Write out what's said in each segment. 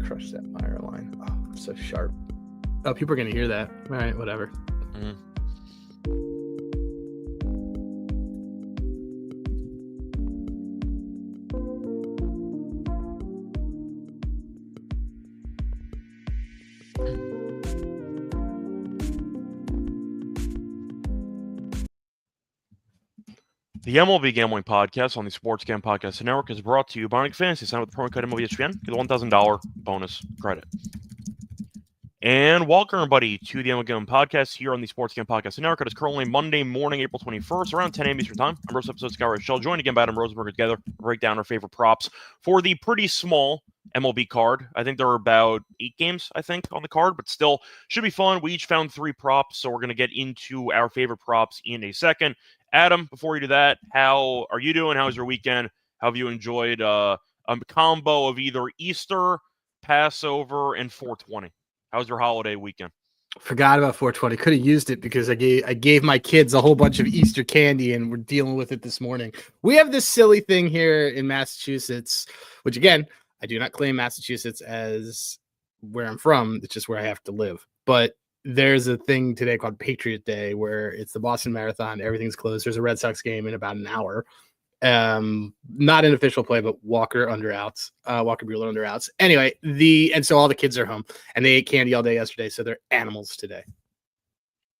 Crush that Meyer line. Oh, I'm so sharp. Oh, people are going to hear that. All right, whatever. Mm-hmm. The MLB Gambling Podcast on the Sports Gambling Podcast Network is brought to you by Nick Fantasy. Sign up with the promo code MLB HPN. Get a $1,000 bonus credit. And welcome, everybody, to the MLB Gambling Podcast here on the Sports Gambling Podcast Network. It is currently Monday morning, April 21st, around 10 a.m. Eastern Time. I'm Rose episode Scott Reichel, joined again by Adam Rosenberg together to break down our favorite props for the pretty small MLB card. I think there are about 8 games, I think, on the card, but still should be fun. We each found 3 props, so we're going to get into our favorite props in a second. Adam, before we do that, how are you doing? How's your weekend? How have you enjoyed a combo of either Easter, Passover, and 420? How's your holiday weekend? Forgot about 420. Could have used it because I gave my kids a whole bunch of Easter candy, and we're dealing with it this morning. We have this silly thing here in Massachusetts, which, again, I do not claim Massachusetts as where I'm from. It's just where I have to live. But there's a thing today called Patriot Day where it's the Boston Marathon. Everything's closed. There's a Red Sox game in about an hour. Not an official play, but Walker Buehler under outs. Anyway, and so all the kids are home and they ate candy all day yesterday. So they're animals today.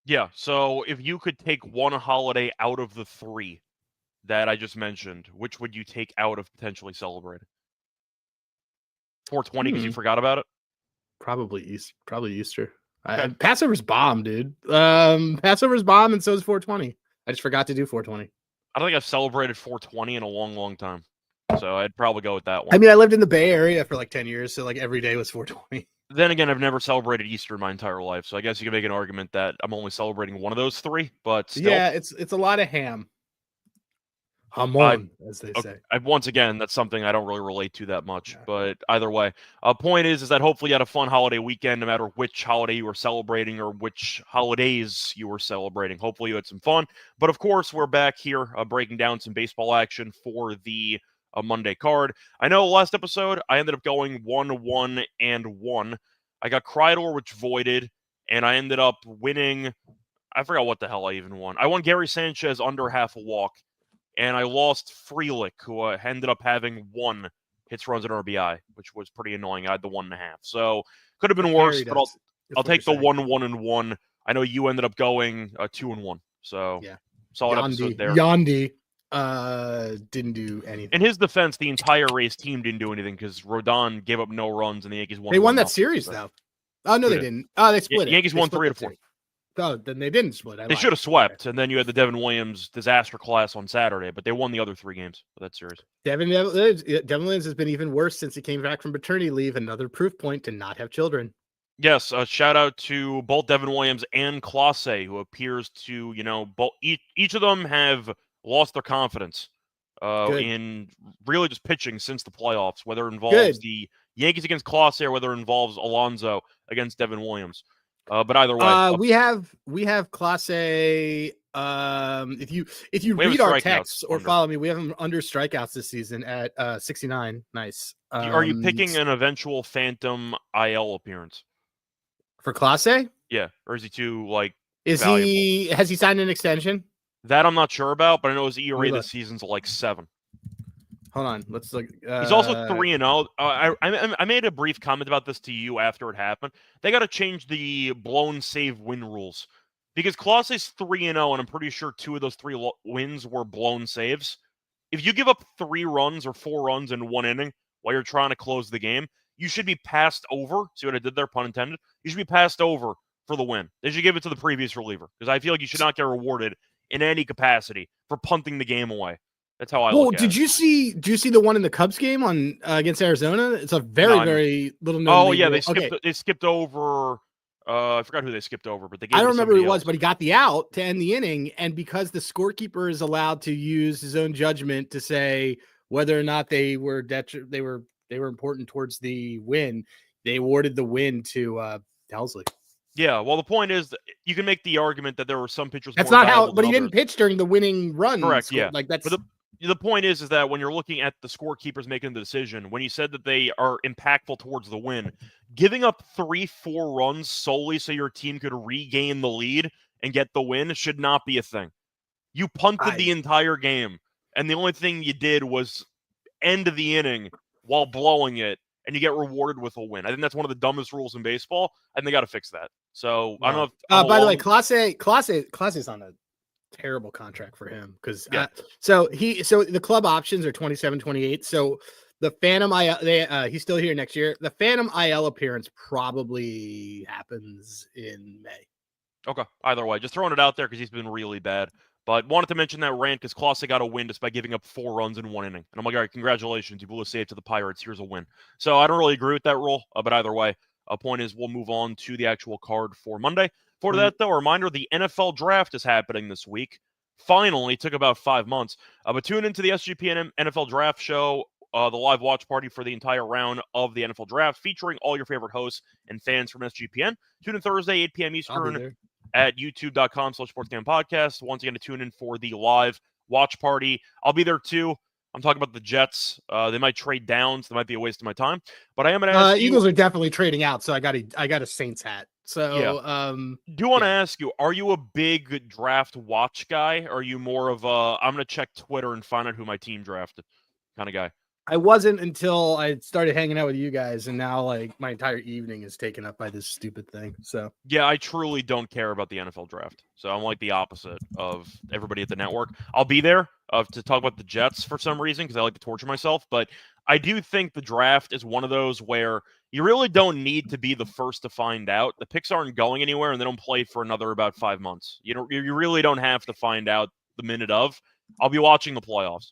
Yeah. So if you could take one holiday out of the 3 that I just mentioned, which would you take out of potentially celebrating? 420 because you forgot about it? Probably Easter. Okay. Passover's bomb, dude. Passover's bomb, and so is 420. I just forgot to do 420. I don't think I've celebrated 420 in a long, long time. So I'd probably go with that one. I mean, I lived in the Bay Area for like 10 years, so like every day was 420. Then again, I've never celebrated Easter in my entire life, so I guess you can make an argument that I'm only celebrating one of those 3, but still. Yeah, it's a lot of ham. Hamon, as they say. Once again, that's something I don't really relate to that much, but either way. Point is that hopefully you had a fun holiday weekend, no matter which holiday you were celebrating or which holidays you were celebrating. Hopefully you had some fun. But of course, we're back here breaking down some baseball action for the Monday card. I know last episode, I ended up going 1-1-1. I got Kreidler, which voided, and I ended up winning. I forgot what the hell I even won. I won Gary Sanchez under half a walk. And I lost Frelick, who ended up having 1 hits, runs, and RBI, which was pretty annoying. I had the 1.5. So could have been worse, but I'll take the 1-1-1. I know you ended up going 2-1. So yeah, solid episode there. Yandy didn't do anything. In his defense, the entire Rays team didn't do anything because Rodon gave up no runs and the Yankees won. They won that series, though. Oh, no, they didn't. Oh, they split it. Yankees won 3-4. Oh, then they didn't split. They should have swept, and then you had the Devin Williams disaster class on Saturday, but they won the other 3 games of that series. Devin Williams has been even worse since he came back from paternity leave. Another proof point to not have children. Yes, a shout out to both Devin Williams and Clase, who appears to, each of them have lost their confidence in really just pitching since the playoffs, whether it involves the Yankees against Clase or whether it involves Alonso against Devin Williams. But either way, we have Clase. If you read our texts or follow me, we have him under strikeouts this season at 69. Nice. Are you picking an eventual phantom IL appearance for Clase? Yeah, or is he too valuable? Has he signed an extension? That I'm not sure about, but I know his ERA this season's like 7. Hold on, let's look. He's also 3-0. I made a brief comment about this to you after it happened. They got to change the blown save win rules because Clase's 3-0, and I'm pretty sure 2 of those 3 wins were blown saves. If you give up 3 runs or 4 runs in 1 inning while you're trying to close the game, you should be passed over. See what I did there, pun intended? You should be passed over for the win. They should give it to the previous reliever because I feel like you should not get rewarded in any capacity for punting the game away. That's how I look at it. Do you see the one in the Cubs game on against Arizona? It's a very little known. Oh yeah, they skipped over. I forgot who they skipped over, but they gave I don't remember who it was, but he got the out to end the inning, and because the scorekeeper is allowed to use his own judgment to say whether or not they were important towards the win, they awarded the win to Helsley. Yeah, well, the point is that you can make the argument that there were some pitchers. That's not how, but he didn't pitch during the winning run. Correct. Yeah, like that's. the point is that when you're looking at the scorekeepers making the decision, when you said that they are impactful towards the win, giving up 3-4 runs solely so your team could regain the lead and get the win should not be a thing. You punted the entire game, and the only thing you did was end of the inning while blowing it, and you get rewarded with a win. I think that's one of the dumbest rules in baseball, and they got to fix that. So I don't know if by the way, Clase is on a terrible contract for him because so the club options are 27-28. So the Phantom IL, he's still here next year. The Phantom IL appearance probably happens in May. Okay, either way, just throwing it out there because he's been really bad. But wanted to mention that rant because Clase got a win just by giving up 4 runs in 1 inning. And I'm like, all right, congratulations. You blew a save to the Pirates. Here's a win. So I don't really agree with that rule. But either way, a point is we'll move on to the actual card for Monday. For that, though, a reminder, the NFL draft is happening this week. Finally, took about 5 months. But tune into the SGPN NFL draft show, the live watch party for the entire round of the NFL draft, featuring all your favorite hosts and fans from SGPN. Tune in Thursday, 8 p.m. Eastern at youtube.com/sportsgamepodcast. Once again, to tune in for the live watch party. I'll be there too. I'm talking about the Jets. They might trade down, so that might be a waste of my time. But I am going to ask Eagles are definitely trading out, so I got a Saints hat. So do want to ask you, are you a big draft watch guy? Or are you more of a I'm going to check Twitter and find out who my team drafted kind of guy? I wasn't until I started hanging out with you guys, and now like my entire evening is taken up by this stupid thing. So yeah, I truly don't care about the NFL draft. So I'm like the opposite of everybody at the network. I'll be there to talk about the Jets for some reason because I like to torture myself. But I do think the draft is one of those where you really don't need to be the first to find out. The picks aren't going anywhere, and they don't play for another about 5 months. You really don't have to find out the minute of. I'll be watching the playoffs.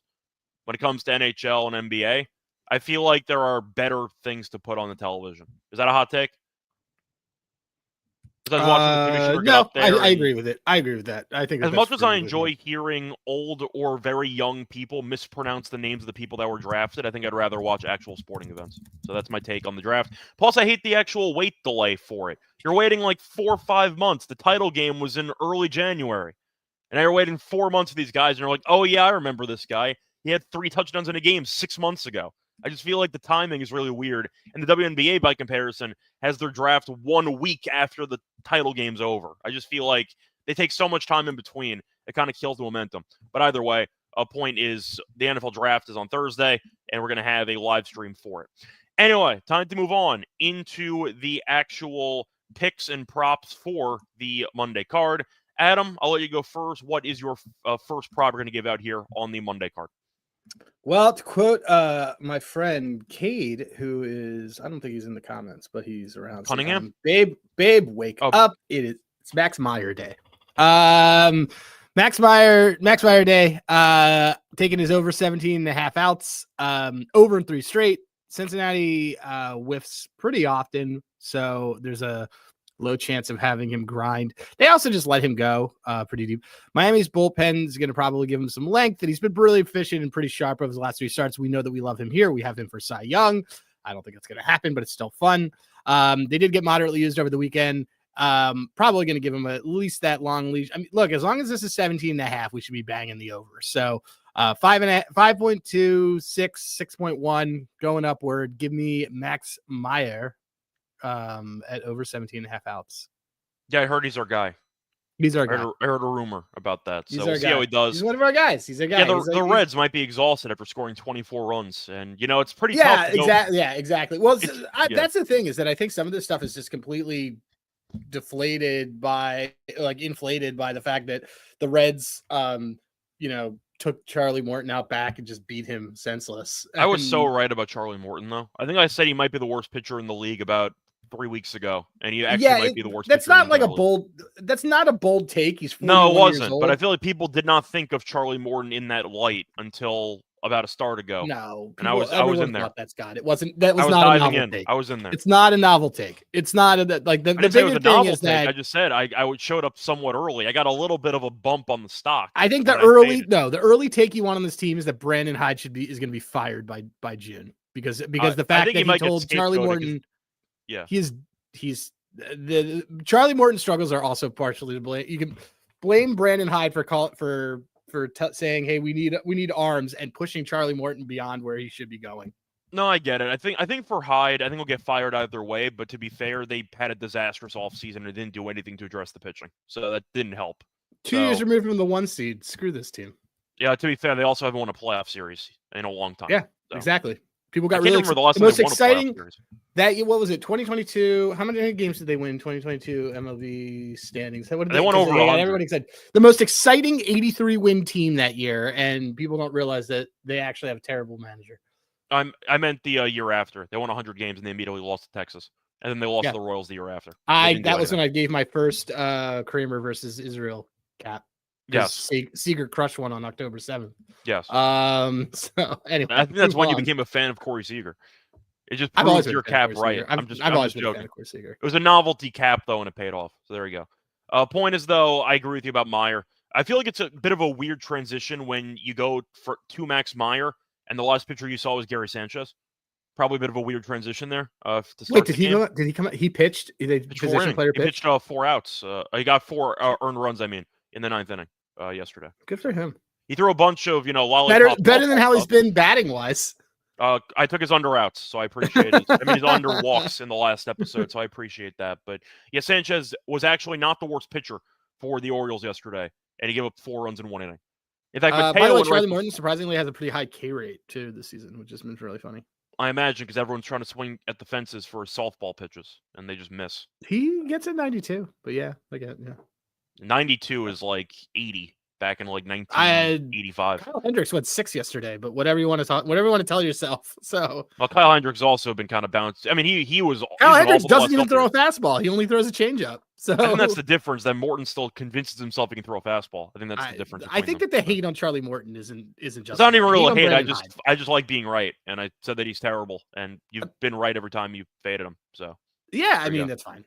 When it comes to NHL and NBA, I feel like there are better things to put on the television. Is that a hot take? Besides watching the commissioner get up there. I agree with it. I agree with that. I think as much as I enjoy hearing old or very young people mispronounce the names of the people that were drafted, I think I'd rather watch actual sporting events. So that's my take on the draft. Plus, I hate the actual wait delay for it. You're waiting like 4 or 5 months. The title game was in early January. And now you're waiting 4 months for these guys, and you're like, oh, yeah, I remember this guy. He had 3 touchdowns in a game 6 months ago. I just feel like the timing is really weird. And the WNBA, by comparison, has their draft 1 week after the title game's over. I just feel like they take so much time in between. It kind of kills the momentum. But either way, a point is the NFL draft is on Thursday, and we're going to have a live stream for it. Anyway, time to move on into the actual picks and props for the Monday card. Adam, I'll let you go first. What is your first prop we're going to give out here on the Monday card? Well, to quote my friend Cade, who is, I don't think he's in the comments, but he's around. Cunningham? Babe, wake up. It's Max Meyer day. Max Meyer day, taking his over 17.5 outs, over in 3 straight. Cincinnati whiffs pretty often, so there's a low chance of having him grind. They also just let him go pretty deep. Miami's bullpen is going to probably give him some length, and he's been really efficient and pretty sharp over his last 3 starts. We know that we love him here. We have him for Cy Young. I don't think it's going to happen, but it's still fun. They did get moderately used over the weekend. Probably going to give him at least that long leash. I mean, look, as long as this is 17.5, we should be banging the over. So 5.2, 6, 6.1 going upward. Give me Max Meyer at over 17.5 outs. Yeah, I heard he's our guy. He's our guy. I heard a rumor about that. So we'll see guy. how he does. He's one of our guys. He's a guy. Yeah, the Reds might be exhausted after scoring 24 runs. And, it's pretty tough. Yeah, exactly. Well, that's the thing is that I think some of this stuff is just completely inflated by the fact that the Reds, took Charlie Morton out back and just beat him senseless. I was so right about Charlie Morton, though. I think I said he might be the worst pitcher in the league about 3 weeks ago, and he actually might be the worst. That's not like that's not a bold take. He's 41 no, it wasn't. years old. But I feel like people did not think of Charlie Morton in that light until about a start ago. No, and I was in there. That's God. It wasn't. That was not a novel take. I was in there. It's not a novel take. It's not the bigger thing is that I just said I showed up somewhat early. I got a little bit of a bump on the stock. I think the early take you want on this team is that Brandon Hyde is going to be fired by June because the fact that he told Charlie Morton, he's the Charlie Morton struggles are also partially to blame. You can blame Brandon Hyde for for saying, hey, we need arms and pushing Charlie Morton beyond where he should be going. No, I get it. I think for Hyde, I think he'll get fired either way. But to be fair, they had a disastrous offseason and didn't do anything to address the pitching, so that didn't help. 2 years removed from the 1 seed. Screw this team. Yeah, to be fair, they also haven't won a playoff series in a long time. Yeah, exactly. People got I really remember the most time exciting. What was it? 2022. How many games did they win? 2022 MLB standings. What did they won over 100. Everybody said the most exciting 83 win team that year, and people don't realize that they actually have a terrible manager. I meant the year after. They won 100 games and they immediately lost to Texas, and then they lost to the Royals the year after. That was when I gave my first Kramer versus Israel cap. Yes, Seager crushed one on October 7th. Yes. So anyway, I think that's when you became a fan of Corey Seager. It just I've proves your cap right. I'm always just been joking. a fan of Corey Seager. It was a novelty cap though, and it paid off. So there you go. Point is though, I agree with you about Meyer. I feel like it's a bit of a weird transition when you go to Max Meyer, and the last pitcher you saw was Gary Sanchez. Probably a bit of a weird transition there. Wait, did he come out? He pitched. Position player pitched 4 outs. He got 4 earned runs. I mean, in the 9th inning yesterday. Good for him. He threw a bunch of better than how he's been batting wise. I took his under outs, so I appreciate it. I mean, he's under walks in the last episode, so I appreciate that. But yeah, Sanchez was actually not the worst pitcher for the Orioles yesterday, and he gave up 4 runs in 1 inning. In fact, by the way, Charlie Morton surprisingly has a pretty high K rate too this season, which has been really funny. I imagine because everyone's trying to swing at the fences for softball pitches, and they just miss. He gets at 92, but yeah, I get 92 is like 80 back in like 1985. Kyle Hendricks went 6 yesterday, but whatever you want to tell yourself. So Kyle Hendricks also been kind of bounced. I mean, he was. Kyle Hendricks doesn't even throw a fastball. He only throws a changeup. So I think that's the difference. That Morton still convinces himself he can throw a fastball. I think that's the difference. I think that the hate on Charlie Morton isn't just. It's not even real hate. I just like being right, and I said that he's terrible, and you've been right every time you faded him. So yeah, I mean that's fine.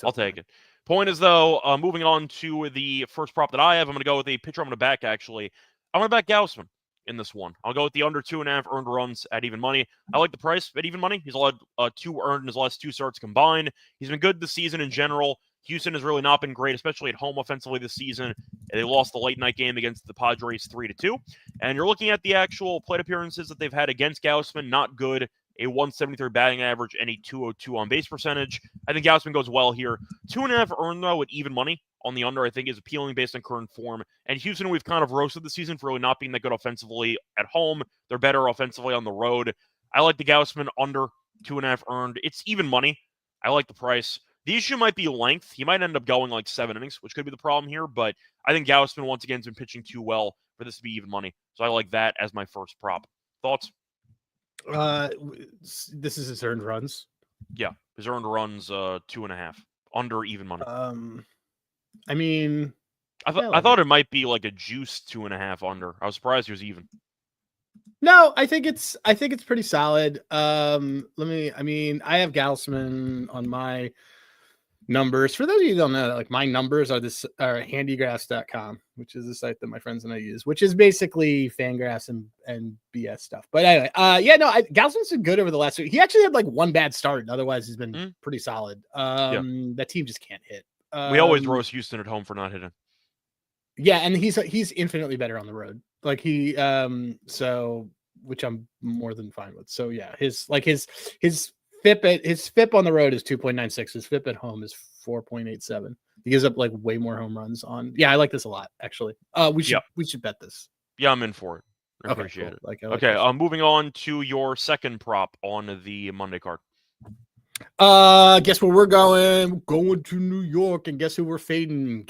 I'll take it. Point is though, moving on to the first prop that I have, I'm going to go with a pitcher. I'm going to back actually. I'm going to back Gausman in this one. I'll go with the under 2.5 earned runs at even money. I like the price at even money. He's allowed 2 earned in his last 2 starts combined. He's been good this season in general. Houston has really not been great, especially at home offensively this season. They lost the late night game against the Padres 3-2. And you're looking at the actual plate appearances that they've had against Gausman, not good. A 173 batting average and a 202 on base percentage. I think Gausman goes well here. 2.5 earned though at even money on the under, I think is appealing based on current form. And Houston, we've kind of roasted the season for really not being that good offensively at home. They're better offensively on the road. I like the Gausman under 2.5 earned. It's even money. I like the price. The issue might be length. He might end up going like 7 innings, which could be the problem here. But I think Gausman, once again, has been pitching too well for this to be even money. So I like that as my first prop. Thoughts? This is his earned runs. Yeah, his earned runs 2.5 under even money. I mean, I thought it might be like a juice 2.5 under. I was surprised he was even. No, I think it's pretty solid. I have Gausman on my numbers. For those of you who don't know, like my numbers are handygraphs.com, which is the site that my friends and I use, which is basically Fangraphs and BS stuff. But anyway, Gausman's been good over the last week. He actually had like 1 bad start, and otherwise he's been pretty solid. That team just can't hit. We always roast Houston at home for not hitting. Yeah, and he's infinitely better on the road. Like which I'm more than fine with. So yeah, his FIP on the road is 2.96. His FIP at home is 4.87. He gives up like way more home runs on. Yeah, I like this a lot actually. We should bet this. Yeah, I'm in for it. I appreciate it. Moving on to your second prop on the Monday card. Guess where we're going? Going to New York, and guess who we're fading?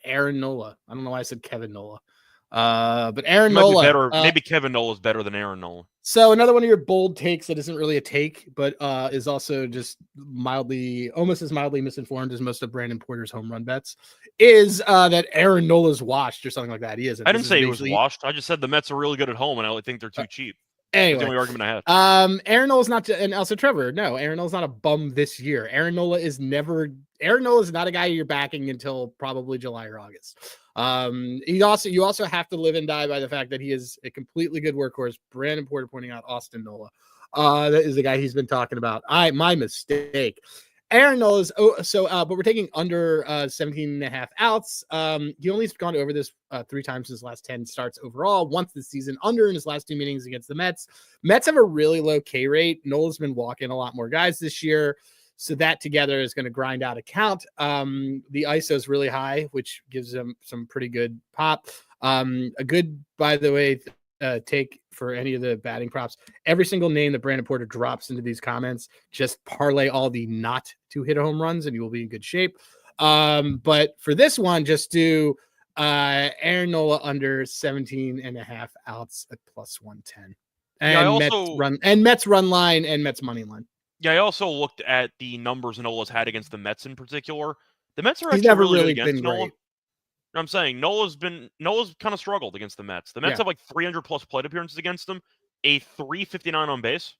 Aaron Nola. I don't know why I said Kevin Nola. But Aaron Nola. Maybe Kevin Nola is better than Aaron Nola. So another one of your bold takes that isn't really a take, but is also just almost as mildly misinformed as most of Brandon Porter's home run bets, is that Aaron Nola's washed or something like that. He isn't. I didn't say he was washed. I just said the Mets are really good at home, and I think they're too cheap. Anyway, that's the only argument I had. Aaron Nola's not, and also Trevor. No, Aaron Nola's not a bum this year. Aaron Nola is not a guy you're backing until probably July or August. You also have to live and die by the fact that he is a completely good workhorse. Brandon Porter pointing out Austin Nola. That is the guy he's been talking about. My mistake. Aaron Nola is but we're taking under 17.5 outs. He only's gone over this 3 times in his last 10 starts overall. Once this season, under in his last 2 meetings against the Mets. Mets have a really low K rate. Nola's been walking a lot more guys this year, so that together is going to grind out a count. The ISO is really high, which gives him some pretty good pop. A good, by the way, take for any of the batting props. Every single name that Brandon Porter drops into these comments, just parlay all the not to hit home runs and you will be in good shape. But for this one, just do Aaron Nola under 17.5 outs at plus 110. And Mets run line and Mets money line. Yeah, I also looked at the numbers Nola's had against the Mets in particular. The Mets are He's actually never really good against been Nola. great. I'm saying Nola's kind of struggled against the Mets. The Mets have like 300 plus plate appearances against them, a 359 on base.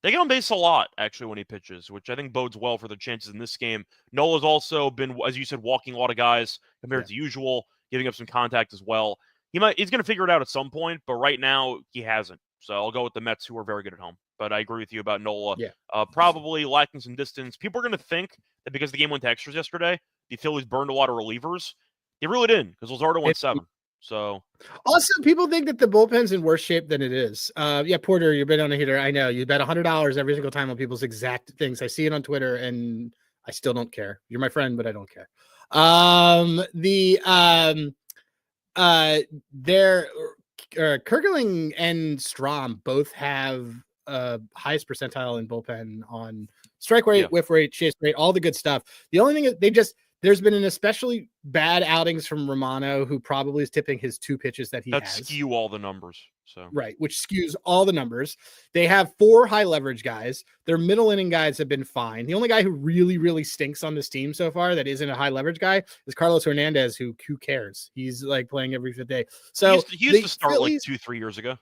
They get on base a lot, actually, when he pitches, which I think bodes well for their chances in this game. Nola's also been, as you said, walking a lot of guys compared to usual, giving up some contact as well. He's going to figure it out at some point, but right now he hasn't. So I'll go with the Mets, who are very good at home. But I agree with you about Nola. Probably lacking some distance. People are going to think that because the game went to extras yesterday, the Phillies burned a lot of relievers. They really didn't, because Luzardo went 7. So also, people think that the bullpen's in worse shape than it is. Porter, you've been on a heater. I know you bet $100 every single time on people's exact things. I see it on Twitter, and I still don't care. You're my friend, but I don't care. Kerkeling and Strom both have highest percentile in bullpen on strike rate, whiff rate, chase rate, all the good stuff. The only thing is there's been an especially bad outings from Romano, who probably is tipping his 2 pitches that has. Skew all the numbers. So right, which skews all the numbers. They have 4 high leverage guys. Their middle inning guys have been fine. The only guy who really, really stinks on this team so far that isn't a high leverage guy is Carlos Hernandez, who cares? He's like playing every 5th day. So he used to start Phillies, like 2-3 years ago.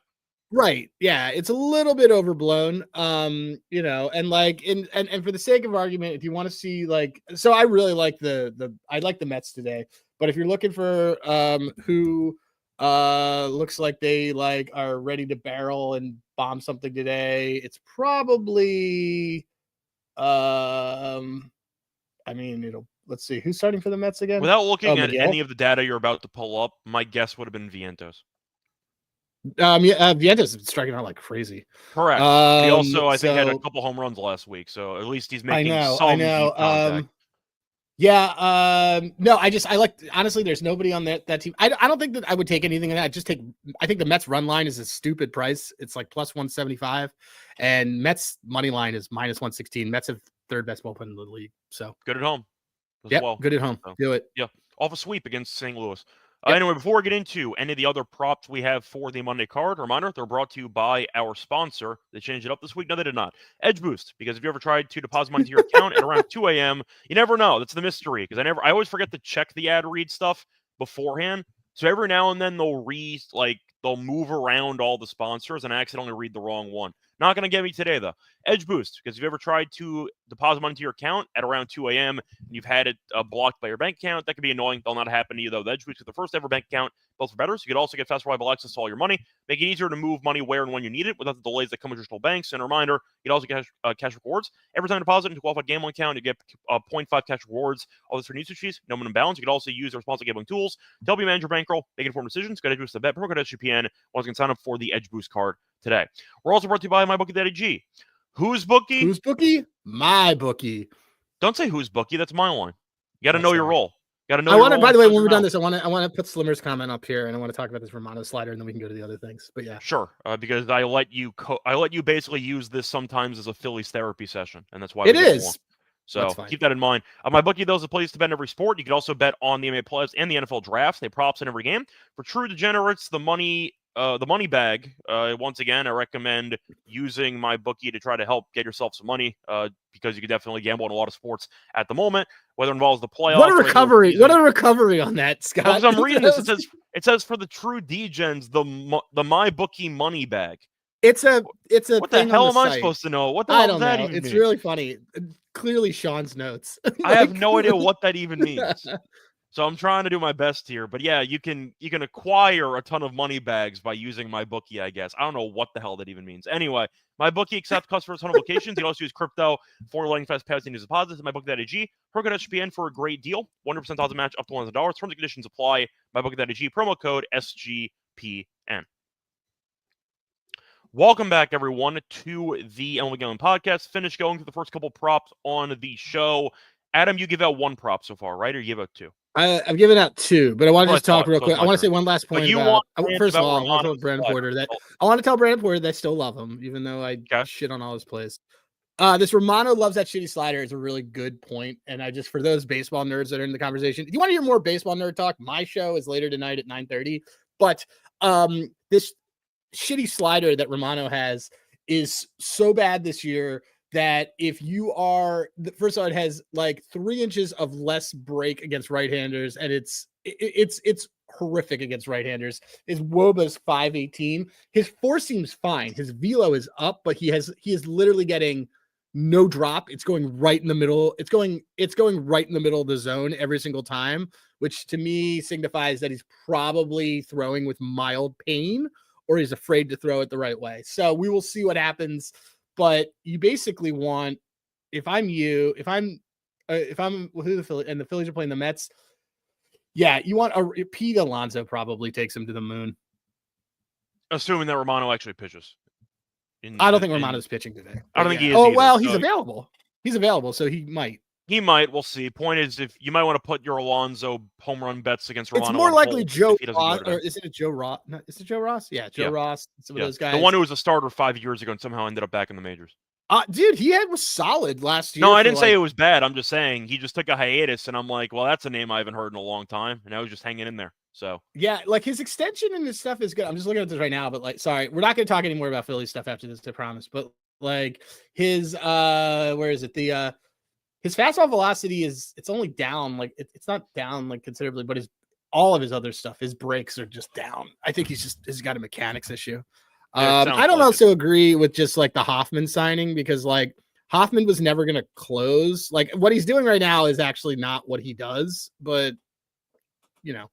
Right. Yeah. It's a little bit overblown. And like, and for the sake of argument, if you want to see so I really like I like the Mets today, but if you're looking for who looks like they are ready to barrel and bomb something today, it's probably, let's see who's starting for the Mets again. Without looking at any of the data you're about to pull up, my guess would have been Vientos. Vientos is striking out like crazy. Correct. He also, I think, had a couple home runs last week, so at least he's making some deep contact. No, I like, honestly, there's nobody on that team. I don't think that I would take anything in that. I think the Mets run line is a stupid price. It's like plus 175, and Mets money line is minus 116. Mets have 3rd best bullpen in the league. So good at home. Good at home. So, do it. Yeah. Off a sweep against St. Louis. Anyway, before we get into any of the other props we have for the Monday card, reminder, they're brought to you by our sponsor. They changed it up this week. No, they did not. Edge Boost, because if you ever tried to deposit money to your account at around 2 a.m., you never know. That's the mystery, because I always forget to check the ad read stuff beforehand. So every now and then they'll move around all the sponsors, and I accidentally read the wrong one. Not going to get me today, though. Edge Boost, because if you ever tried to deposit money to your account at around 2 a.m. and you've had it blocked by your bank account, that could be annoying. That'll not happen to you, though. The Edge Boost is the first ever bank account built for bettors. You could also get fast, reliable access to all your money, make it easier to move money where and when you need it without the delays that come with traditional banks. And a reminder, you can also get cash rewards. Every time you deposit into a qualified gambling account, you get 0.5 cash rewards. All this for usage fees, no minimum balance. You can also use the responsible gambling tools to help you manage your bankroll, make informed decisions. Go to Edge Boost, the bet promo code SGPN. Once you can sign up for the Edge Boost card today. We're also brought to you by MyBookie.ag. Who's bookie? Who's bookie? My bookie. Don't say who's bookie. That's my line. You got to know your role. Got to know. By the way, when we're done this, I want to put Slimmer's comment up here, and I want to talk about this Romano slider, and then we can go to the other things. But yeah, sure. Because I let you basically use this sometimes as a Phillies therapy session, and that's why it is. So keep that in mind. My bookie, though, is a place to bet in every sport. You can also bet on the NBA playoffs and the NFL draft. They props in every game. For true degenerates, the money bag. Once again, I recommend using my bookie to try to help get yourself some money because you can definitely gamble on a lot of sports at the moment, whether it involves the playoffs. What a recovery! What a recovery on that, Scott. Well, as I'm reading this, it says for the true degens, the my bookie money bag. It's a. What the hell am I supposed to know? What the hell does that even mean? It's really funny. Clearly, Sean's notes. I have no idea what that even means. So I'm trying to do my best here, but yeah, you can acquire a ton of money bags by using my bookie, I guess. I don't know what the hell that even means. Anyway, my bookie accepts customers' ton of locations. You can also use crypto for letting fast passing news deposits. My bookie.ag, promo code SGPN for a great deal. 100% deposit match up to $100. Terms and conditions apply. My bookie.ag, promo code SGPN. Welcome back, everyone, to the MLB Gambling Podcast. Finished going through the first couple props on the show. Adam, you give out one prop so far, right? Or you give out two? I've given out two, but I want to just talk real quick. I want to say one last point about. First of all, I want to tell Brandon Porter that I want to tell Brandon Porter that I still love him, even though I shit on all his plays. This Romano loves that shitty slider is a really good point, and I just for those baseball nerds that are in the conversation, if you want to hear more baseball nerd talk, my show is later tonight at 9:30. But this shitty slider that Romano has is so bad this year that if you are first of all, it has like 3 inches of less break against right-handers, and it's horrific against right-handers. His WOBA's 518. His four seam's fine. His velo is up, but he is literally getting no drop. It's going right in the middle. It's going right in the middle of the zone every single time, which to me signifies that he's probably throwing with mild pain or he's afraid to throw it the right way. So we will see what happens. But you basically want, if I'm who the Phillies and the Phillies are playing the Mets, yeah, you want a Pete Alonso probably takes him to the moon. Assuming that Romano actually pitches. I don't think Romano's pitching today. I don't think he is. Oh, well, he's available. He's available, so he might. He might. We'll see. Point is, if you might want to put your Alonso home run bets against Romano. It's more likely Joe Ross, or is it Joe Ross? No, is it Joe Ross? Yeah, Joe Ross. Some of those guys. The one who was a starter 5 years ago and somehow ended up back in the majors. Dude, was solid last year. No, I didn't say it was bad. I'm just saying he just took a hiatus, and I'm like, well, that's a name I haven't heard in a long time, and now he's just hanging in there. So yeah, like his extension and his stuff is good. I'm just looking at this right now, but like, sorry, we're not going to talk anymore about Philly stuff after this, I promise. But like his where is it? His fastball velocity it's only down, like it's not down like considerably, but all of his other stuff, his breaks are just down. I think he's got a mechanics issue. I don't also agree with just like the Hoffman signing, because like Hoffman was never going to close. Like what he's doing right now is actually not what he does, but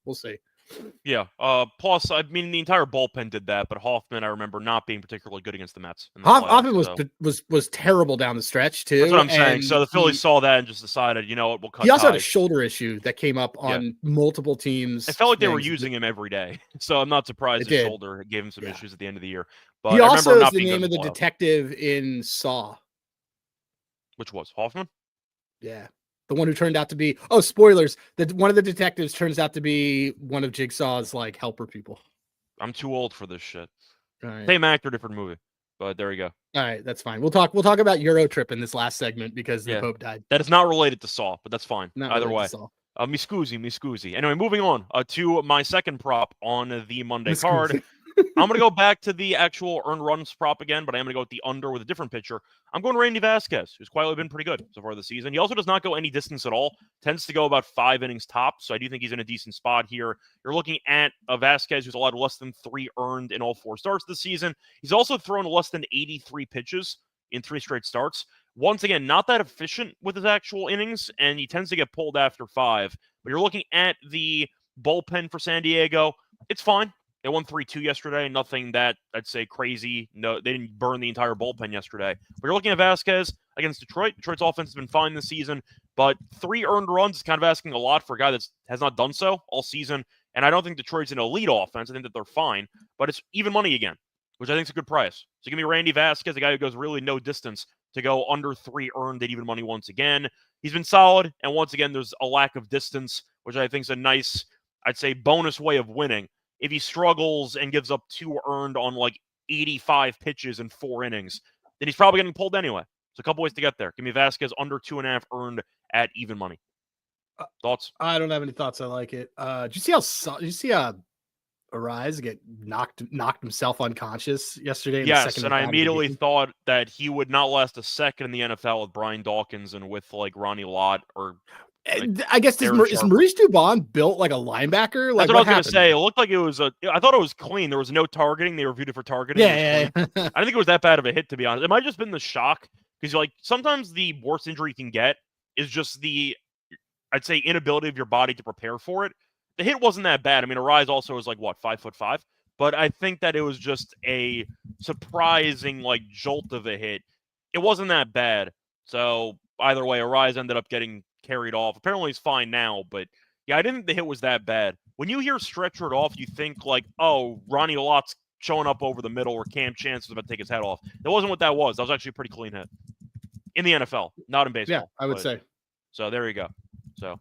we'll see. Yeah. Plus, I mean, the entire bullpen did that, but Hoffman, I remember not being particularly good against the Mets. Hoffman was terrible down the stretch too. That's what I'm saying. So the Phillies saw that and just decided, you know what, we'll cut. He also had a shoulder issue that came up on multiple teams. It felt like they were using him every day, so I'm not surprised his shoulder gave him some issues at the end of the year. But he also is the name of the detective in Saw. Which was Hoffman? Yeah. The one who turned out to be, spoilers, that one of the detectives turns out to be one of Jigsaw's like helper people. I'm too old for this shit. Right. Same actor, different movie. But there you go. All right, that's fine. We'll talk about Euro Trip in this last segment because the Pope died. That is not related to Saw, but that's fine. Not either way. Me scoozy. Anyway, moving on to my second prop on the Monday card. I'm going to go back to the actual earned runs prop again, but I am going to go with the under with a different pitcher. I'm going Randy Vasquez, who's quietly been pretty good so far this season. He also does not go any distance at all, tends to go about 5 innings tops, so I do think he's in a decent spot here. You're looking at a Vasquez who's allowed less than 3 earned in all 4 starts this season. He's also thrown less than 83 pitches in 3 straight starts. Once again, not that efficient with his actual innings, and he tends to get pulled after 5. But you're looking at the bullpen for San Diego. It's fine. They won 3-2 yesterday. Nothing that I'd say crazy. No, they didn't burn the entire bullpen yesterday. But you're looking at Vasquez against Detroit. Detroit's offense has been fine this season, but 3 earned runs is kind of asking a lot for a guy that has not done so all season. And I don't think Detroit's an elite offense. I think that they're fine, but it's even money again, which I think is a good price. So give me Randy Vasquez, a guy who goes really no distance, to go under 3 earned at even money once again. He's been solid, and once again, there's a lack of distance, which I think is a nice, I'd say, bonus way of winning. If he struggles and gives up 2 earned on like 85 pitches in 4 innings, then he's probably getting pulled anyway. So a couple ways to get there. Give me Vasquez under 2.5 earned at even money. Thoughts? I don't have any thoughts. I like it. Did you see Arise get knocked himself unconscious yesterday? Yes, and I immediately thought that he would not last a second in the NFL with Brian Dawkins and with like Ronnie Lott or. I guess is Maurice Dubon built like a linebacker? Like, that's what I was going to say. It looked like it was I thought it was clean. There was no targeting. They reviewed it for targeting. Yeah. I didn't think it was that bad of a hit, to be honest. It might have just been the shock, because like sometimes the worst injury you can get is just I'd say, inability of your body to prepare for it. The hit wasn't that bad. I mean, Arise also was like, what, 5'5"? But I think that it was just a surprising, like, jolt of a hit. It wasn't that bad. So either way, Arise ended up getting carried off. Apparently he's fine now, but yeah, I didn't think the hit was that bad. When you hear stretchered off, you think like, oh, Ronnie Lott's showing up over the middle or Cam Chance is about to take his head off. That wasn't what that was. That was actually a pretty clean hit. In the NFL, not in baseball. Yeah, I would say. So there you go. So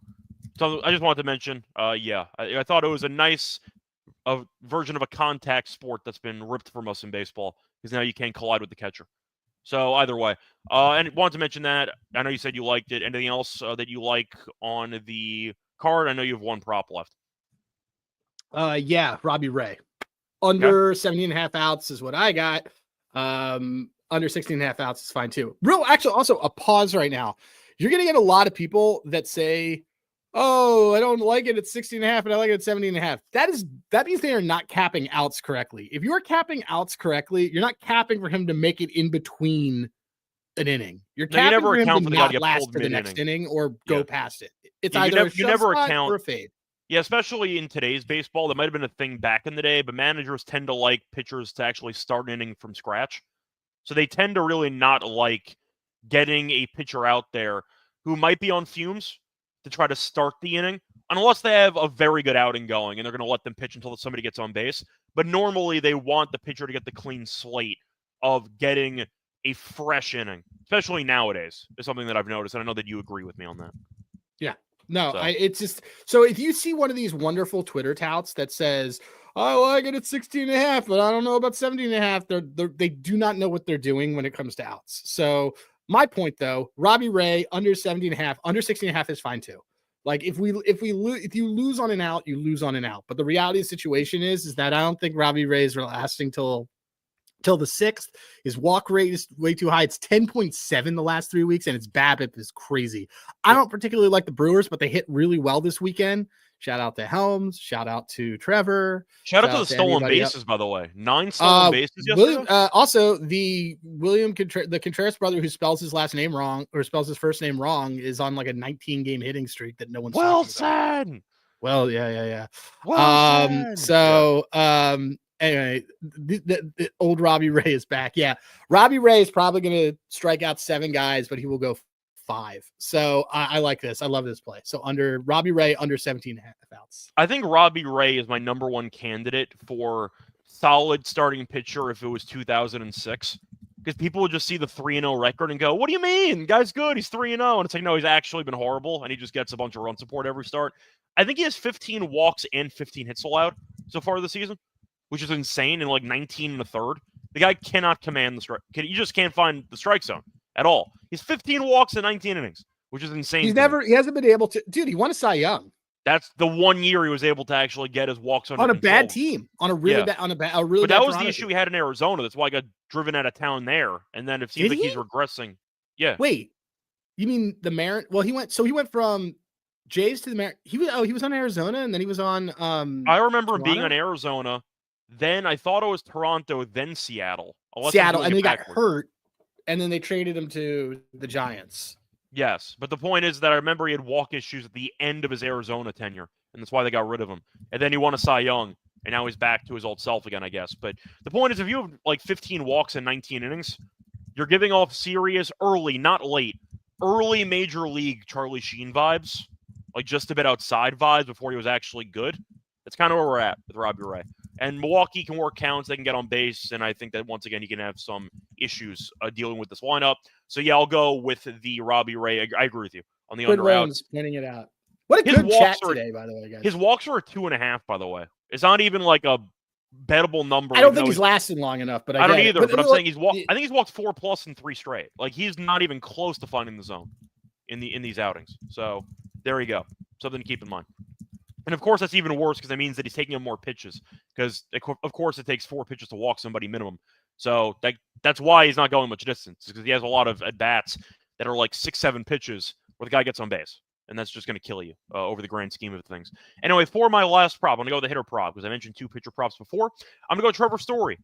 I just wanted to mention, I thought it was a nice version of a contact sport that's been ripped from us in baseball because now you can't collide with the catcher. So either way, and wanted to mention that. I know you said you liked it. Anything else that you like on the card? I know you have one prop left. Yeah, Robbie Ray. Under 17.5 outs is what I got. Under 16.5 outs is fine too. Actually, also a pause right now. You're going to get a lot of people that say, oh, I don't like it at 16.5 and I like it at 17.5. That means they are not capping outs correctly. If you're capping outs correctly, you're not capping for him to make it in between an inning. You're capping for him to not last to the next inning or go past it. It's either you never account or a fade. Yeah, especially in today's baseball, that might have been a thing back in the day, but managers tend to like pitchers to actually start an inning from scratch. So they tend to really not like getting a pitcher out there who might be on fumes to try to start the inning, unless they have a very good outing going and they're going to let them pitch until somebody gets on base. But normally they want the pitcher to get the clean slate of getting a fresh inning, especially nowadays, is something that I've noticed. And I know that you agree with me on that. Yeah. No, it's just, so if you see one of these wonderful Twitter touts that says, I like it at 16.5, but I don't know about 17.5, they do not know what they're doing when it comes to outs. So my point though, Robbie Ray under 17.5, under 16.5 is fine too. Like if you lose on an out, you lose on an out. But the reality of the situation is that I don't think Robbie Ray is lasting till the 6th. His walk rate is way too high. It's 10.7 the last 3 weeks, and its BABIP is crazy. I don't particularly like the Brewers, but they hit really well this weekend. Shout out to Helms. Shout out to Trevor. Shout out to the stolen bases, by the way. 9 stolen bases yesterday. Also, the Contreras brother who spells his last name wrong or spells his first name wrong is on like a 19-game hitting streak that no one's talking about. Well, yeah. Anyway, the old Robbie Ray is back. Yeah, Robbie Ray is probably going to strike out 7 guys, but he will go 5. So I like this. I love this play. So under Robbie Ray, under 17.5 outs. I think Robbie Ray is my number one candidate for solid starting pitcher if it was 2006. Because people would just see the 3-0 record and go, what do you mean? The guy's good. He's 3-0. And it's like, no, he's actually been horrible. And he just gets a bunch of run support every start. I think he has 15 walks and 15 hits allowed so far this season, which is insane, in like 19 and a third. The guy cannot command the strike. You just can't find the strike zone at all. He's 15 walks in 19 innings, which is insane. He hasn't been able to, dude, he won a Cy Young. That's the one year he was able to actually get his walks under control. Bad team, on a really bad, But that was the issue he had in Arizona. That's why he got driven out of town there. And then it seems like he's regressing. Yeah. Wait, you mean the Marin? Well, he went from Jays to the Marin. He was on Arizona, and then he was on. I remember him being on Arizona. Then I thought it was Toronto, then Seattle. Seattle, and they got hurt, and then they traded him to the Giants. Yes, but the point is that I remember he had walk issues at the end of his Arizona tenure, and that's why they got rid of him. And then he won a Cy Young, and now he's back to his old self again, I guess. But the point is, if you have like 15 walks in 19 innings, you're giving off serious early, not late, early major league Charlie Sheen vibes, like just a bit outside vibes before he was actually good. That's kind of where we're at with Robbie Ray. And Milwaukee can work counts. They can get on base. And I think that, once again, he can have some issues dealing with this lineup. So, yeah, I'll go with the Robbie Ray. I agree with you on the under out. Pointing it out. What a good chat today, by the way, guys. His walks are a 2.5, by the way. It's not even like a bettable number. I don't think he's lasted long enough. But I don't either. But I'm saying I think he's walked 4+ in 3 straight. Like, he's not even close to finding the zone in these outings. So, there you go. Something to keep in mind. And, of course, that's even worse because that means that he's taking up more pitches because, of course, it takes 4 pitches to walk somebody minimum. So that's why he's not going much distance, because he has a lot of at-bats that are like 6-7 pitches where the guy gets on base. And that's just going to kill you over the grand scheme of things. Anyway, for my last prop, I'm going to go with the hitter prop because I mentioned 2 pitcher props before. I'm going to go with Trevor Story,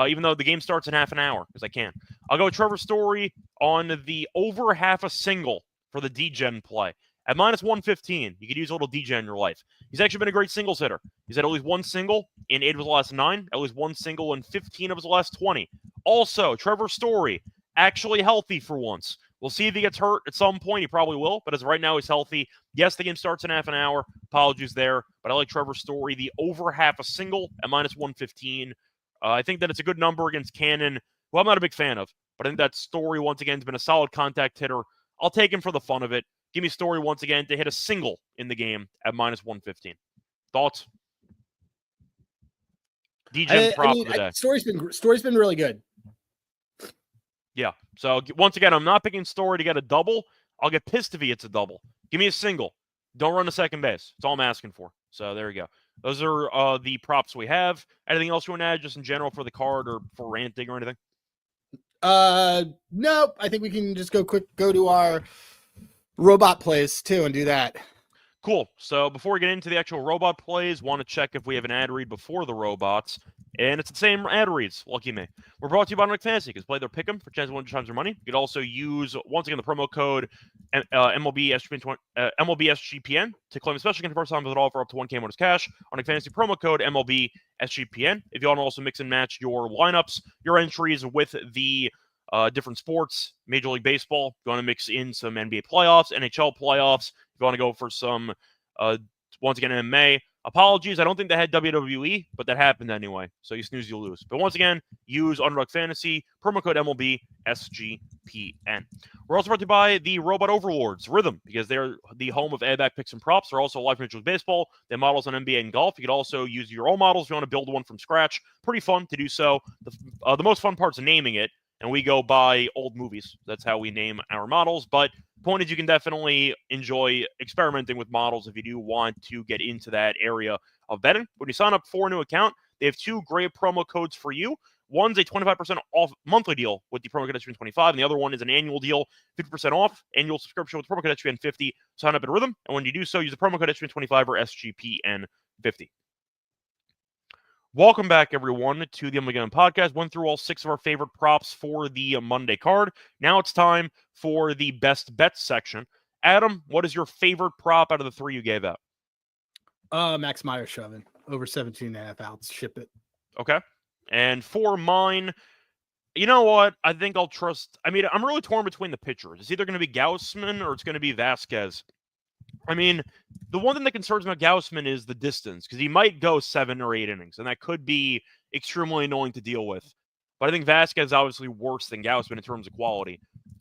even though the game starts in half an hour because I can. I'll go with Trevor Story on the over half a single for the D-Gen play At minus 115, you could use a little DJ in your life. He's actually been a great singles hitter. He's had at least one single in 8 of his last 9, at least one single in 15 of his last 20. Also, Trevor Story, actually healthy for once. We'll see if he gets hurt at some point. He probably will, but as of right now, he's healthy. Yes, the game starts in half an hour. Apologies there, but I like Trevor Story, the over half a single at minus 115. I think that it's a good number against Cannon, who I'm not a big fan of, but I think that Story, once again, has been a solid contact hitter. I'll take him for the fun of it. Give me Story once again to hit a single in the game at minus 115. Thoughts? DJ prop of the day. Story's been really good. Yeah. So once again, I'm not picking Story to get a double. I'll get pissed if he hits a double. Give me a single. Don't run to second base. That's all I'm asking for. So there you go. Those are the props we have. Anything else you want to add just in general for the card or for ranting or anything? Nope. I think we can just go to our robot plays too and do that. Cool. So before we get into the actual robot plays, want to check if we have an ad read before the robots. And it's the same ad reads. Lucky me. We're brought to you by Underdog Fantasy. You can play their pick'em for chance to win times your money. You can also use, once again, the promo code MLB SGPN to claim a special gift first time with it all for up to 1K bonus cash. Underdog Fantasy promo code MLB SGPN. If you want to also mix and match your lineups, your entries with the different sports, Major League Baseball, if you want to mix in some NBA playoffs, NHL playoffs, if you want to go for some, once again, MMA. Apologies, I don't think they had WWE, but that happened anyway. So you snooze, you lose. But once again, use Underdog Fantasy, promo code MLB SGPN. We're also brought to you by the Robot Overlords, Rhythm, because they're the home of ad back picks and props. They're also live Major League Baseball. They have models on NBA and golf. You could also use your own models if you want to build one from scratch. Pretty fun to do so. The most fun part's naming it, and we go by old movies. That's how we name our models. But point is, you can definitely enjoy experimenting with models if you do want to get into that area of betting. When you sign up for a new account, they have 2 great promo codes for you. One's a 25% off monthly deal with the promo code SGPN25, and the other one is an annual deal, 50% off annual subscription with the promo code SGPN50. Sign up at Rhythm, and when you do so, use the promo code SGPN25 or SGPN50. Welcome back, everyone, to the MLB Gambling Podcast. Went through all 6 of our favorite props for the Monday card. Now it's time for the best bets section. Adam, what is your favorite prop out of the 3 you gave out? Max Meyer shoving over 17.5 outs. Ship it. Okay. And for mine, you know what? I think I'll trust. I mean, I'm really torn between the pitchers. It's either going to be Gausman or it's going to be Vasquez. I mean, the one thing that concerns me about Gausman is the distance, because he might go 7 or 8 innings, and that could be extremely annoying to deal with. But I think Vasquez is obviously worse than Gausman in terms of quality.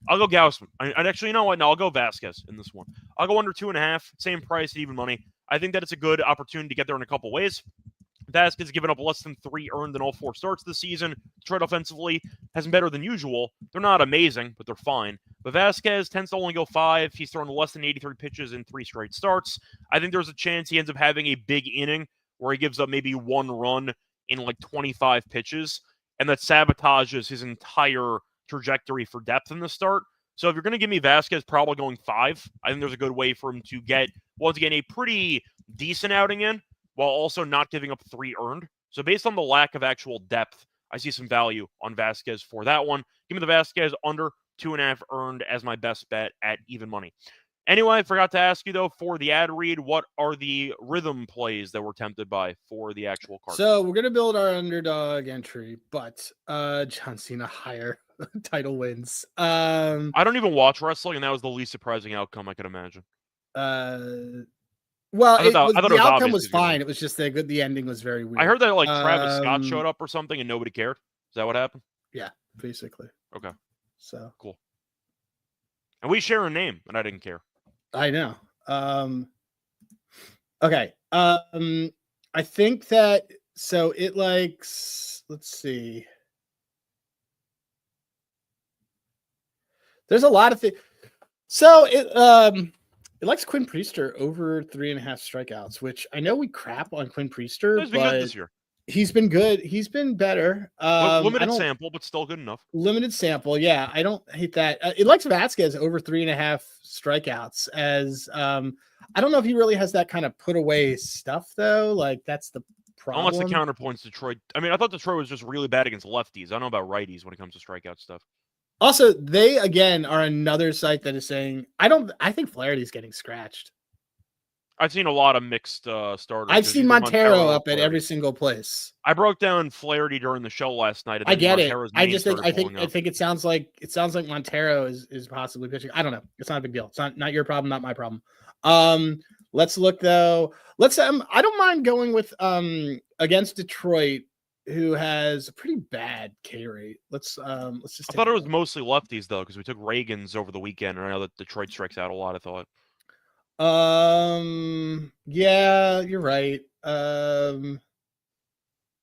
I'll go Gausman. I'd actually, you know what? No, I'll go Vasquez in this one. I'll go under 2.5, same price, even money. I think that it's a good opportunity to get there in a couple ways. Vasquez has given up less than 3 earned in all 4 starts this season. Detroit offensively has been better than usual. They're not amazing, but they're fine. But Vasquez tends to only go 5. He's thrown less than 83 pitches in 3 straight starts. I think there's a chance he ends up having a big inning where he gives up maybe 1 run in like 25 pitches, and that sabotages his entire trajectory for depth in the start. So if you're going to give me Vasquez probably going 5, I think there's a good way for him to get, once again, a pretty decent outing in, while also not giving up 3 earned. So based on the lack of actual depth, I see some value on Vasquez for that one. Give me the Vasquez under 2.5 earned as my best bet at even money. Anyway, I forgot to ask you, though, for the ad read, what are the rhythm plays that we're tempted by for the actual card? So we're going to build our underdog entry, but John Cena higher title wins. I don't even watch wrestling, and that was the least surprising outcome I could imagine. Well, the outcome was fine. Fine. It was just the ending was very weird. I heard that Travis Scott showed up or something and nobody cared. Is that what happened? Yeah, basically. Okay. So cool. And we share a name, and I didn't care. I know. Okay. I think that it likes. Let's see. There's a lot of things. So it likes Quinn Priester over 3.5 strikeouts, which I know we crap on Quinn Priester. He's been good this year. He's been good. He's been better. Limited sample, but still good enough. Limited sample. Yeah. I don't hate that. It likes Vasquez over 3.5 strikeouts as, I don't know if he really has that kind of put away stuff though. Like that's the problem. Unless the counterpoints Detroit. I mean, I thought Detroit was just really bad against lefties. I don't know about righties when it comes to strikeout stuff. Also, they again are another site that is saying I think Flaherty's getting scratched. I've seen a lot of mixed starters. I've seen Montero up at Flaherty. every single place. I broke down Flaherty during the show last night, and I then get Montero's it. I name just think started I think it sounds like Montero is possibly pitching. I don't know. It's not a big deal. It's not your problem, not my problem. Let's look though. I don't mind going with against Detroit, who has a pretty bad K rate. Let's just. I thought it was mostly lefties though, because we took Reagans over the weekend, and I know that Detroit strikes out a lot. I thought. Yeah, you're right. I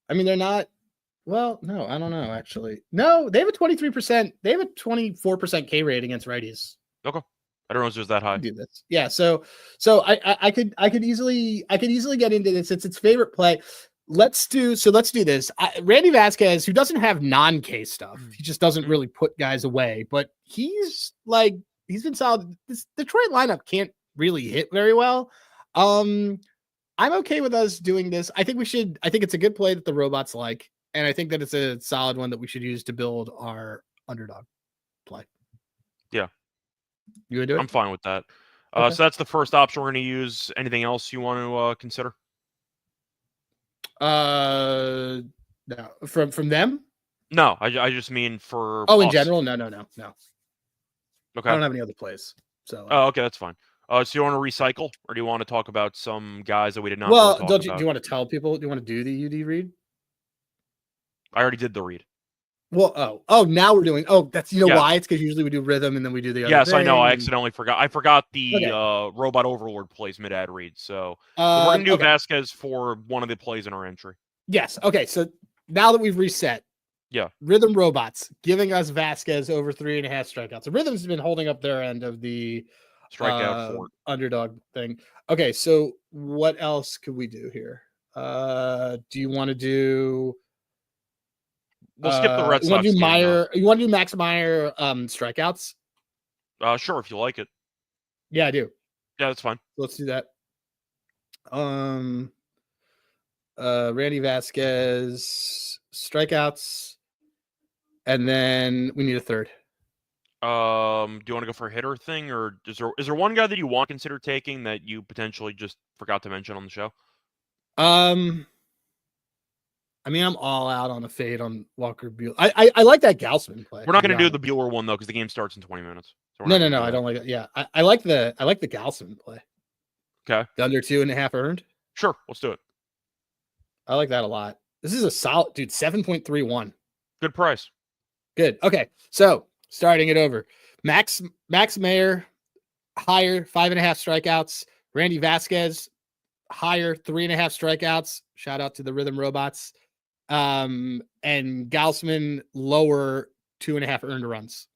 mean, they're not. Well, no, I don't know. Actually, no, they have a 23%. They have a 24% K rate against righties. Okay, I don't know if it was that high. Do this, yeah. So I could easily get into this. It's its favorite play. Let's do this. Randy Vasquez, who doesn't have non-K stuff, he just doesn't really put guys away, but he's been solid. This Detroit lineup can't really hit very well. I'm okay with us doing this. I think it's a good play that the robots like, and I think that it's a solid one that we should use to build our underdog play. Yeah. You would do it? I'm fine with that. Okay. So that's the first option we're going to use. Anything else you want to consider? No. From them? No, I just mean for in us. general? No. Okay. I don't have any other plays. So okay, that's fine. So you want to recycle, or do you want to talk about some guys that we did not? Well, really talk about? do you want to tell people? Do you want to do the UD read? I already did the read. Well, now we're doing. That's why it's because usually we do rhythm and then we do the other. Yes, I know. I and... accidentally forgot. I forgot the robot overlord plays mid-ad read. So we're gonna do Vasquez for one of the plays in our entry. Yes. Okay. So now that we've reset, rhythm robots giving us Vasquez over 3.5 strikeouts. The rhythm's been holding up their end of the strikeout fort underdog thing. Okay. So what else could we do here? Do you want to do? We'll skip the Red Sox. You want to do Max Meyer strikeouts? Sure, if you like it. Yeah, I do. Yeah, that's fine. Let's do that. Randy Vasquez strikeouts, and then we need a third. Do you want to go for a hitter thing, or is there one guy that you want to consider taking that you potentially just forgot to mention on the show? I mean, I'm all out on a fade on Walker Buehler. I like that Gausman play. We're not going to do the Buehler one though, because the game starts in 20 minutes. So no, I don't like it. Yeah, I like the Gausman play. Okay. The under 2.5 earned. Sure, let's do it. I like that a lot. This is a solid, dude. 7.31. Good price. Good. Okay, so starting it over. Max Meyer higher 5.5 strikeouts. Randy Vasquez higher 3.5 strikeouts. Shout out to the Rhythm Robots. And Gausman lower 2.5 earned runs.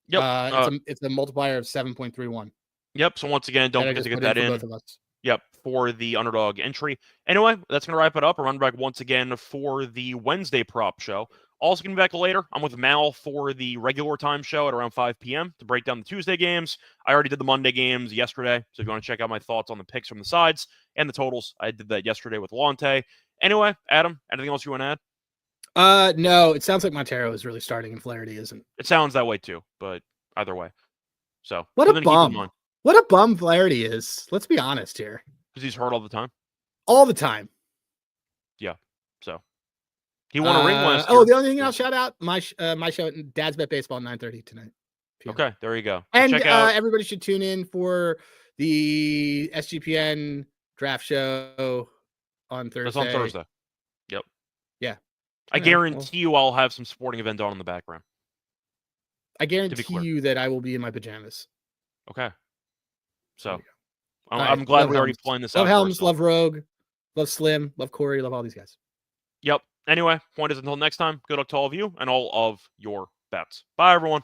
Yep. It's a multiplier of 7.31. Yep. So once again, don't forget to get that in. Both of us. Yep, for the underdog entry. Anyway, that's going to wrap it up. We're running back once again for the Wednesday prop show. Also going to be back later. I'm with Mal for the regular time show at around 5 p.m. to break down the Tuesday games. I already did the Monday games yesterday, so if you want to check out my thoughts on the picks from the sides and the totals, I did that yesterday with Lonte. Anyway, Adam, anything else you want to add? No, it sounds like Montero is really starting and Flaherty isn't. It sounds that way too, but either way. So what a bum. What a bum Flaherty is. Let's be honest here. Because he's hurt all the time? All the time. Yeah. So he won a ring last year. Oh, the only thing I'll shout out, my show at Dad's Bet Baseball 9:30 tonight. Okay, there you go. And everybody should tune in for the SGPN draft show on Thursday. That's on Thursday. Yep. Yeah. I guarantee you I'll have some sporting event on in the background. I guarantee you that I will be in my pajamas. Okay. So I'm glad we already planned this out. Love Helms, love Rogue, love Slim, love Corey, love all these guys. Yep. Anyway, point is until next time, good luck to all of you and all of your bets. Bye, everyone.